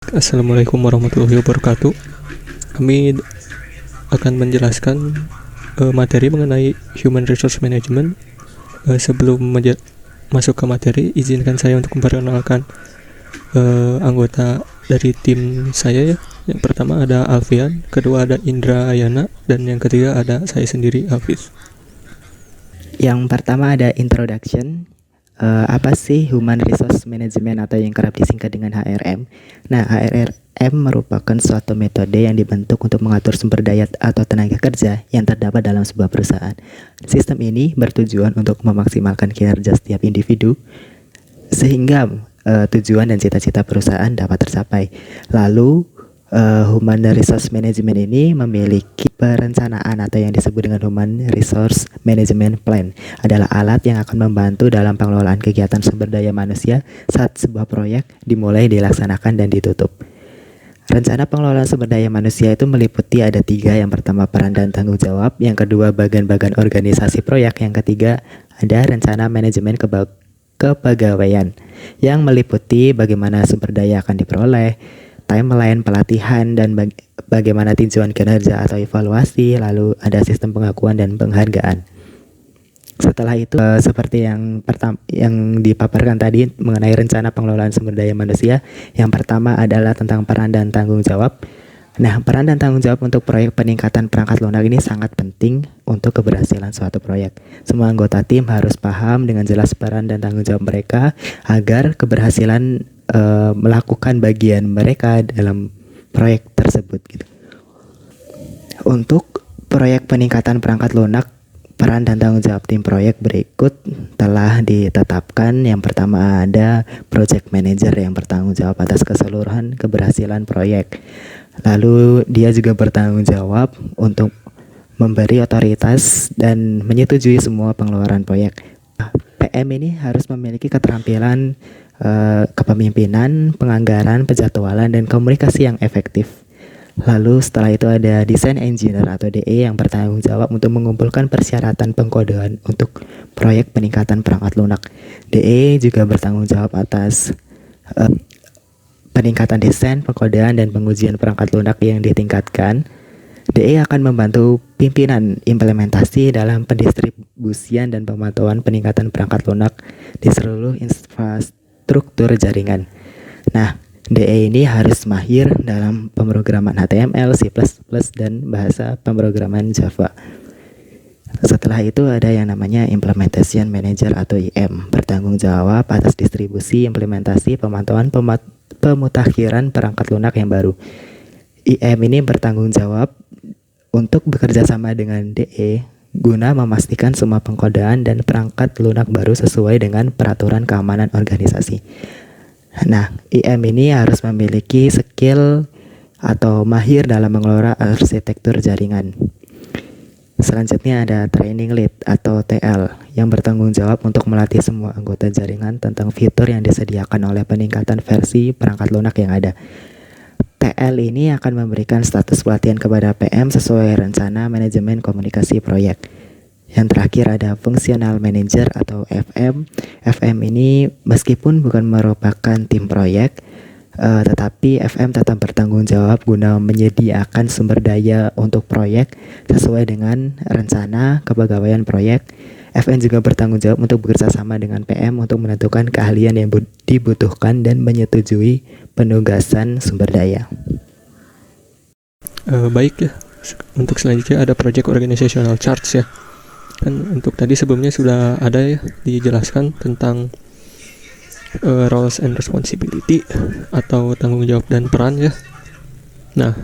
Assalamualaikum warahmatullahi wabarakatuh. Kami akan menjelaskan materi mengenai Human Resource Management. Sebelum masuk ke materi, izinkan saya untuk memperkenalkan anggota dari tim saya ya. Yang pertama ada Alfian, kedua ada Indra Ayana, dan yang ketiga ada saya sendiri, Hafiz. Yang pertama ada introduction. Apa sih Human Resource Management atau yang kerap disingkat dengan HRM? Nah, HRM merupakan suatu metode yang dibentuk untuk mengatur sumber daya atau tenaga kerja yang terdapat dalam sebuah perusahaan. Sistem ini bertujuan untuk memaksimalkan kinerja setiap individu sehingga tujuan dan cita-cita perusahaan dapat tercapai. Lalu Human Resource Management ini memiliki perencanaan atau yang disebut dengan Human Resource Management Plan adalah alat yang akan membantu dalam pengelolaan kegiatan sumber daya manusia saat sebuah proyek dimulai, dilaksanakan, dan ditutup. Rencana pengelolaan sumber daya manusia itu meliputi ada 3. Yang pertama peran dan tanggung jawab, yang kedua bagian-bagian organisasi proyek, yang ketiga ada rencana manajemen kepegawaian yang meliputi bagaimana sumber daya akan diperoleh, timeline pelatihan, dan bagaimana tinjauan kinerja atau evaluasi, lalu ada sistem pengakuan dan penghargaan. Setelah itu seperti yang dipaparkan tadi mengenai rencana pengelolaan sumber daya manusia, yang pertama adalah tentang peran dan tanggung jawab. Nah, peran dan tanggung jawab untuk proyek peningkatan perangkat lunak ini sangat penting untuk keberhasilan suatu proyek. Semua anggota tim harus paham dengan jelas peran dan tanggung jawab mereka agar keberhasilan melakukan bagian mereka dalam proyek tersebut gitu. Untuk proyek peningkatan perangkat lunak, peran dan tanggung jawab tim proyek berikut telah ditetapkan. Yang pertama ada project manager yang bertanggung jawab atas keseluruhan keberhasilan proyek. Lalu dia juga bertanggung jawab untuk memberi otoritas dan menyetujui semua pengeluaran proyek. PM ini harus memiliki keterampilan kepemimpinan, penganggaran, penjadwalan, dan komunikasi yang efektif. Lalu setelah itu ada design engineer atau DE yang bertanggung jawab untuk mengumpulkan persyaratan pengkodean untuk proyek peningkatan perangkat lunak. DE juga bertanggung jawab atas peningkatan desain, pengkodean, dan pengujian perangkat lunak yang ditingkatkan. DE akan membantu pimpinan implementasi dalam pendistribusian dan pemantauan peningkatan perangkat lunak di seluruh infrastruktur jaringan. Nah, DE ini harus mahir dalam pemrograman HTML, C++, dan bahasa pemrograman Java. Setelah itu ada yang namanya Implementation Manager atau IM, bertanggung jawab atas distribusi, implementasi, pemantauan, pemutakhiran perangkat lunak yang baru. IM ini bertanggung jawab untuk bekerja sama dengan DE guna memastikan semua pengkodean dan perangkat lunak baru sesuai dengan peraturan keamanan organisasi. Nah, IM ini harus memiliki skill atau mahir dalam mengelola arsitektur jaringan. Selanjutnya ada Training Lead atau TL yang bertanggung jawab untuk melatih semua anggota jaringan tentang fitur yang disediakan oleh peningkatan versi perangkat lunak yang ada. TL ini akan memberikan status pelatihan kepada PM sesuai rencana manajemen komunikasi proyek. Yang terakhir ada Functional Manager atau FM. FM ini meskipun bukan merupakan tim proyek, tetapi FM tetap bertanggung jawab guna menyediakan sumber daya untuk proyek sesuai dengan rencana kepegawaian proyek. FM juga bertanggung jawab untuk bekerja sama dengan PM untuk menentukan keahlian yang dibutuhkan dan menyetujui penugasan sumber daya. Baik ya, untuk selanjutnya ada Project Organizational Charts ya. Kan untuk tadi sebelumnya sudah ada ya dijelaskan tentang roles and responsibility atau tanggung jawab dan peran ya. Nah,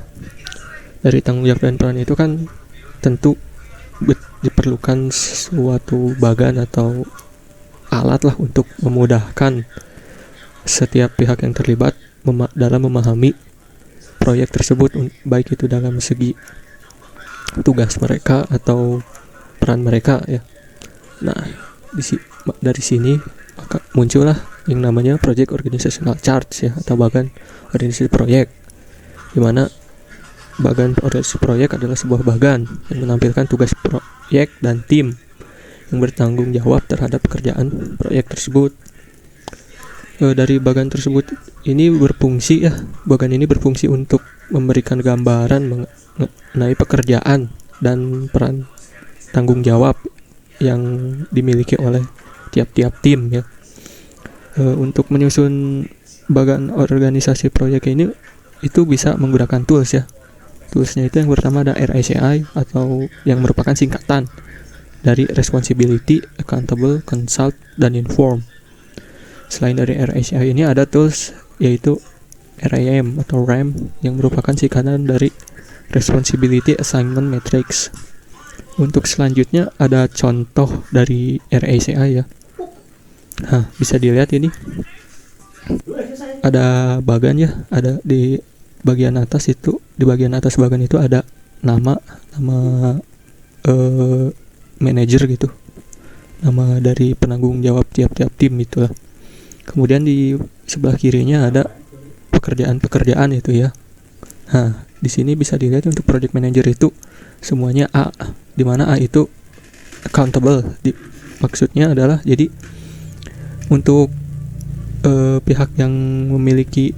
dari tanggung jawab dan peran itu kan tentu diperlukan suatu bagan atau alat lah untuk memudahkan setiap pihak yang terlibat dalam memahami proyek tersebut, baik itu dalam segi tugas mereka atau peran mereka ya. Nah, dari sini muncullah yang namanya Project Organizational Charts ya, atau bagan organisasi proyek, di mana bagan organisasi proyek adalah sebuah bagan yang menampilkan tugas proyek dan tim yang bertanggung jawab terhadap pekerjaan proyek tersebut. dari bagan tersebut ini berfungsi bagan ini berfungsi untuk memberikan gambaran mengenai pekerjaan dan peran tanggung jawab yang dimiliki oleh tiap-tiap tim ya. Untuk menyusun bagan organisasi proyek ini itu bisa menggunakan tools ya. Toolsnya itu yang pertama ada RACI atau yang merupakan singkatan dari Responsibility, Accountable, Consult, dan Inform. Selain dari RACI ini ada tools yaitu RAM atau RAM yang merupakan singkatan dari Responsibility Assignment Matrix. Untuk selanjutnya ada contoh dari RACI ya. Bisa dilihat ini. Ada bagan ya, ada di bagian atas itu, di bagian atas bagan itu ada nama manajer gitu. Nama dari penanggung jawab tiap-tiap tim itulah. Kemudian di sebelah kirinya ada pekerjaan-pekerjaan itu ya. Di sini bisa dilihat untuk project manager itu semuanya A, di mana A itu accountable. Maksudnya adalah jadi untuk pihak yang memiliki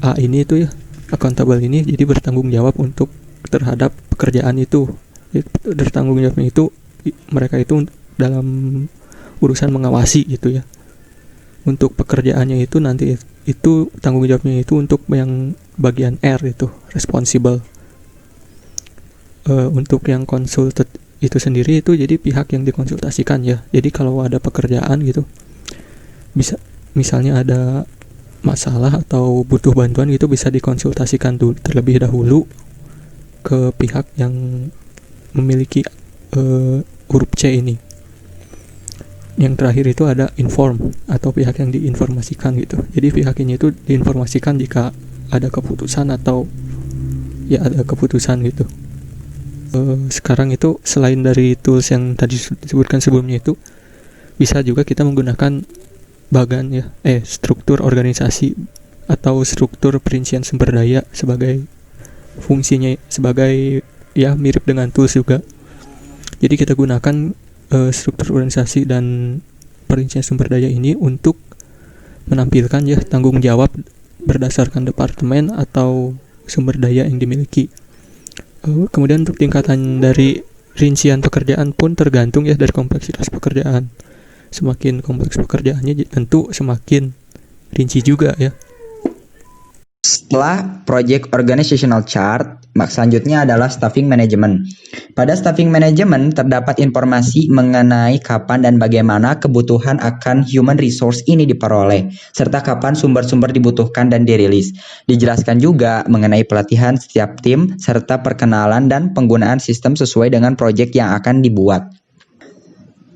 A ini itu ya, accountable ini jadi bertanggung jawab untuk terhadap pekerjaan itu. Bertanggung jawabnya itu mereka itu dalam urusan mengawasi gitu ya. Untuk pekerjaannya itu nanti itu tanggung jawabnya itu untuk yang bagian R itu responsible. Untuk yang consulted itu sendiri itu jadi pihak yang dikonsultasikan ya. Jadi kalau ada pekerjaan gitu, bisa misalnya ada masalah atau butuh bantuan gitu, bisa dikonsultasikan dulu terlebih dahulu ke pihak yang memiliki huruf C ini. Yang terakhir itu ada inform atau pihak yang diinformasikan gitu. Jadi pihak ini itu diinformasikan jika ada keputusan atau ya ada keputusan gitu. Sekarang itu selain dari tools yang tadi disebutkan sebelumnya itu, bisa juga kita menggunakan bagan ya, struktur organisasi atau struktur perincian sumber daya sebagai fungsinya sebagai ya mirip dengan tools juga. Jadi kita gunakan struktur organisasi dan perincian sumber daya ini untuk menampilkan ya tanggung jawab berdasarkan departemen atau sumber daya yang dimiliki. Kemudian untuk tingkatan dari rincian pekerjaan pun tergantung ya dari kompleksitas pekerjaan. Semakin kompleks pekerjaannya tentu semakin rinci juga ya. Setelah Project Organizational Chart, selanjutnya adalah Staffing Management. Pada Staffing Management terdapat informasi mengenai kapan dan bagaimana kebutuhan akan human resource ini diperoleh, serta kapan sumber-sumber dibutuhkan dan dirilis. Dijelaskan juga mengenai pelatihan setiap tim, serta perkenalan dan penggunaan sistem sesuai dengan proyek yang akan dibuat.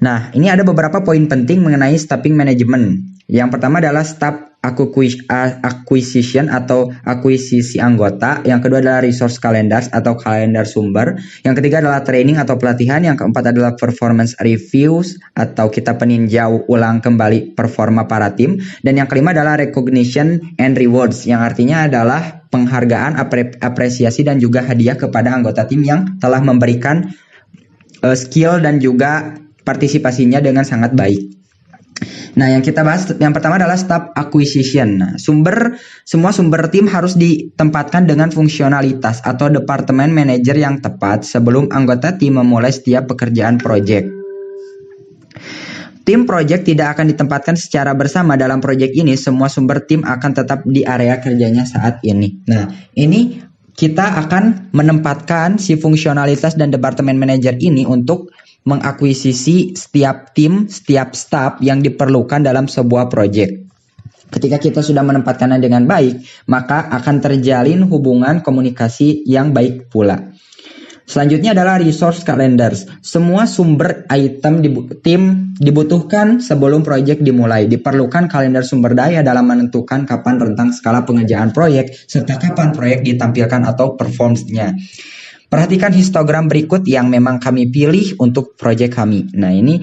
Nah, ini ada beberapa poin penting mengenai Staffing Management. Yang pertama adalah staff acquisition atau akuisisi anggota. Yang kedua adalah resource calendars atau kalender sumber. Yang ketiga adalah training atau pelatihan. Yang keempat adalah performance reviews atau kita peninjau ulang kembali performa para tim. Dan yang kelima adalah recognition and rewards, yang artinya adalah penghargaan, apresiasi dan juga hadiah kepada anggota tim yang telah memberikan skill dan juga partisipasinya dengan sangat baik. Nah, yang kita bahas yang pertama adalah staff acquisition. Nah, semua sumber tim harus ditempatkan dengan fungsionalitas atau departemen manajer yang tepat sebelum anggota tim memulai setiap pekerjaan proyek. Tim proyek tidak akan ditempatkan secara bersama dalam proyek ini. Semua sumber tim akan tetap di area kerjanya saat ini. Nah, ini kita akan menempatkan si fungsionalitas dan departemen manajer ini untuk mengakuisisi setiap tim, setiap staf yang diperlukan dalam sebuah proyek. Ketika kita sudah menempatkannya dengan baik, maka akan terjalin hubungan komunikasi yang baik pula. Selanjutnya adalah resource calendars. Semua sumber item tim dibutuhkan sebelum proyek dimulai. Diperlukan kalender sumber daya dalam menentukan kapan rentang skala pengerjaan proyek serta kapan proyek ditampilkan atau performance-nya. Perhatikan histogram berikut yang memang kami pilih untuk proyek kami. Nah, ini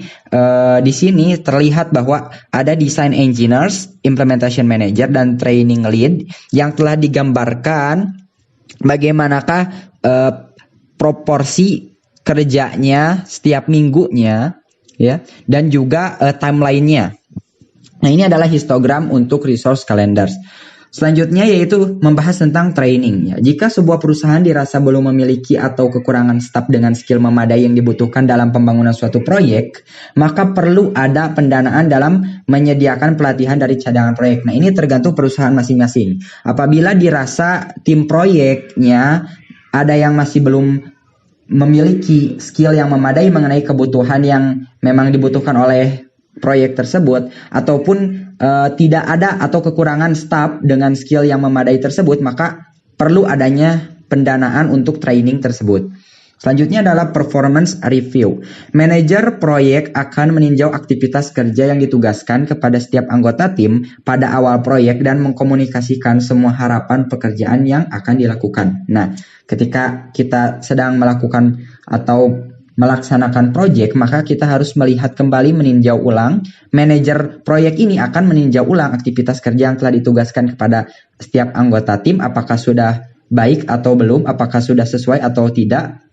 di sini terlihat bahwa ada design engineers, implementation manager, dan training lead yang telah digambarkan bagaimanakah proporsi kerjanya setiap minggunya, ya, dan juga timeline-nya. Nah, ini adalah histogram untuk resource calendars. Selanjutnya yaitu membahas tentang training. Ya, jika sebuah perusahaan dirasa belum memiliki atau kekurangan staf dengan skill memadai yang dibutuhkan dalam pembangunan suatu proyek, maka perlu ada pendanaan dalam menyediakan pelatihan dari cadangan proyek. Nah, ini tergantung perusahaan masing-masing. Apabila dirasa tim proyeknya ada yang masih belum memiliki skill yang memadai mengenai kebutuhan yang memang dibutuhkan oleh proyek tersebut, ataupun tidak ada atau kekurangan staf dengan skill yang memadai tersebut, maka perlu adanya pendanaan untuk training tersebut. Selanjutnya adalah performance review. Manajer proyek akan meninjau aktivitas kerja yang ditugaskan kepada setiap anggota tim pada awal proyek dan mengkomunikasikan semua harapan pekerjaan yang akan dilakukan. Nah, ketika kita sedang melakukan atau melaksanakan proyek, maka kita harus melihat kembali, meninjau ulang. Manajer proyek ini akan meninjau ulang aktivitas kerja yang telah ditugaskan kepada setiap anggota tim, apakah sudah baik atau belum, apakah sudah sesuai atau tidak,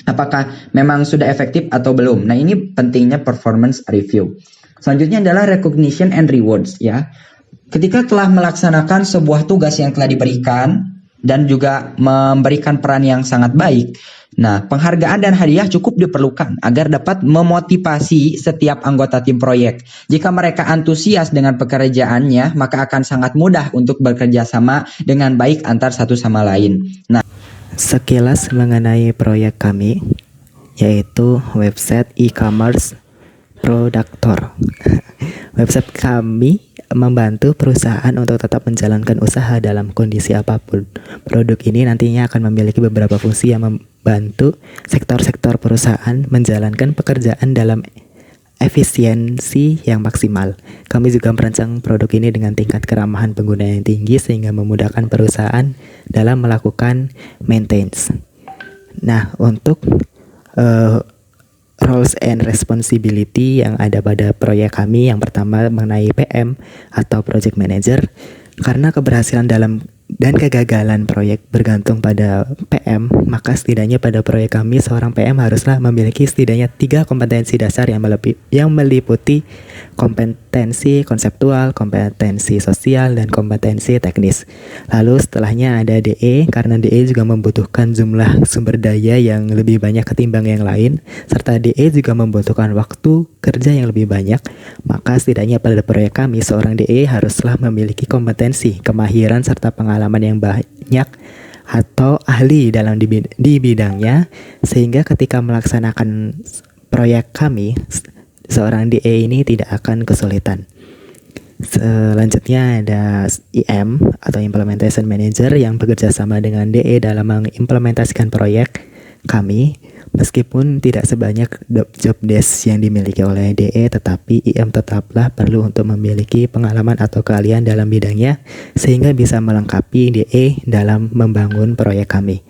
apakah memang sudah efektif atau belum. Nah, ini pentingnya performance review. Selanjutnya adalah recognition and rewards, ya. Ketika telah melaksanakan sebuah tugas yang telah diberikan dan juga memberikan peran yang sangat baik, nah, penghargaan dan hadiah cukup diperlukan agar dapat memotivasi setiap anggota tim proyek. Jika mereka antusias dengan pekerjaannya, maka akan sangat mudah untuk bekerja sama dengan baik antar satu sama lain. Nah, sekilas mengenai proyek kami, yaitu website e-commerce Productor. Website kami membantu perusahaan untuk tetap menjalankan usaha dalam kondisi apapun. Produk ini nantinya akan memiliki beberapa fungsi yang membantu sektor-sektor perusahaan menjalankan pekerjaan dalam efisiensi yang maksimal. Kami juga merancang produk ini dengan tingkat keramahan pengguna yang tinggi sehingga memudahkan perusahaan dalam melakukan maintenance. Nah, untuk roles and responsibility yang ada pada proyek kami, yang pertama mengenai PM atau project manager. Karena keberhasilan dalam dan kegagalan proyek bergantung pada PM, maka setidaknya pada proyek kami seorang PM haruslah memiliki setidaknya 3 kompetensi dasar yang meliputi kompetensi konseptual, kompetensi sosial, dan kompetensi teknis. Lalu setelahnya ada DE, karena DE juga membutuhkan jumlah sumber daya yang lebih banyak ketimbang yang lain, serta DE juga membutuhkan waktu kerja yang lebih banyak. Maka setidaknya pada proyek kami seorang DE haruslah memiliki kompetensi, kemahiran, serta pengalaman yang banyak atau ahli dalam di bidangnya, sehingga ketika melaksanakan proyek kami seorang DE ini tidak akan kesulitan. Selanjutnya ada IM atau Implementation Manager yang bekerja sama dengan DE dalam mengimplementasikan proyek kami. Meskipun tidak sebanyak job desk yang dimiliki oleh DE, tetapi IM tetaplah perlu untuk memiliki pengalaman atau keahlian dalam bidangnya sehingga bisa melengkapi DE dalam membangun proyek kami.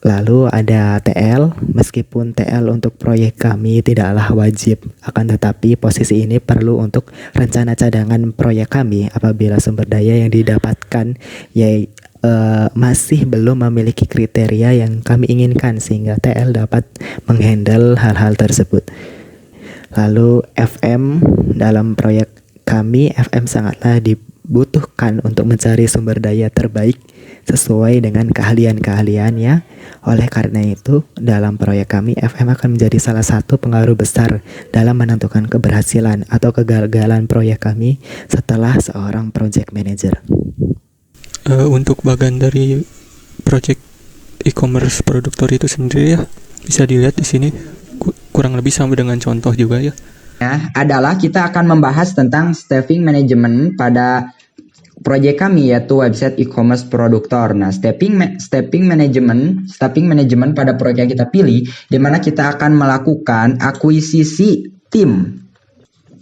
Lalu ada TL, meskipun TL untuk proyek kami tidaklah wajib, akan tetapi posisi ini perlu untuk rencana cadangan proyek kami apabila sumber daya yang didapatkan masih belum memiliki kriteria yang kami inginkan, sehingga TL dapat menghandle hal-hal tersebut. Lalu FM, dalam proyek kami FM sangatlah dibutuhkan untuk mencari sumber daya terbaik sesuai dengan keahlian-keahliannya. Oleh karena itu, dalam proyek kami FM akan menjadi salah satu pengaruh besar dalam menentukan keberhasilan atau kegagalan proyek kami setelah seorang project manager. Untuk bagian dari project e-commerce produktor itu sendiri ya, bisa dilihat di sini kurang lebih sama dengan contoh juga ya. Adalah kita akan membahas tentang staffing management pada proyek kami, yaitu website e-commerce produktor. Nah, staffing management pada proyek yang kita pilih, di mana kita akan melakukan akuisisi tim.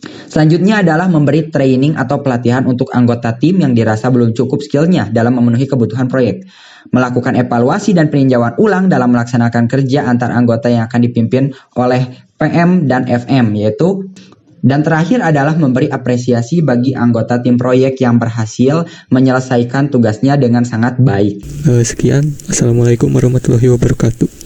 Selanjutnya adalah memberi training atau pelatihan untuk anggota tim yang dirasa belum cukup skillnya dalam memenuhi kebutuhan proyek. Melakukan evaluasi dan peninjauan ulang dalam melaksanakan kerja antar anggota yang akan dipimpin oleh PM dan FM, yaitu. Dan terakhir adalah memberi apresiasi bagi anggota tim proyek yang berhasil menyelesaikan tugasnya dengan sangat baik. Sekian, Assalamualaikum warahmatullahi wabarakatuh.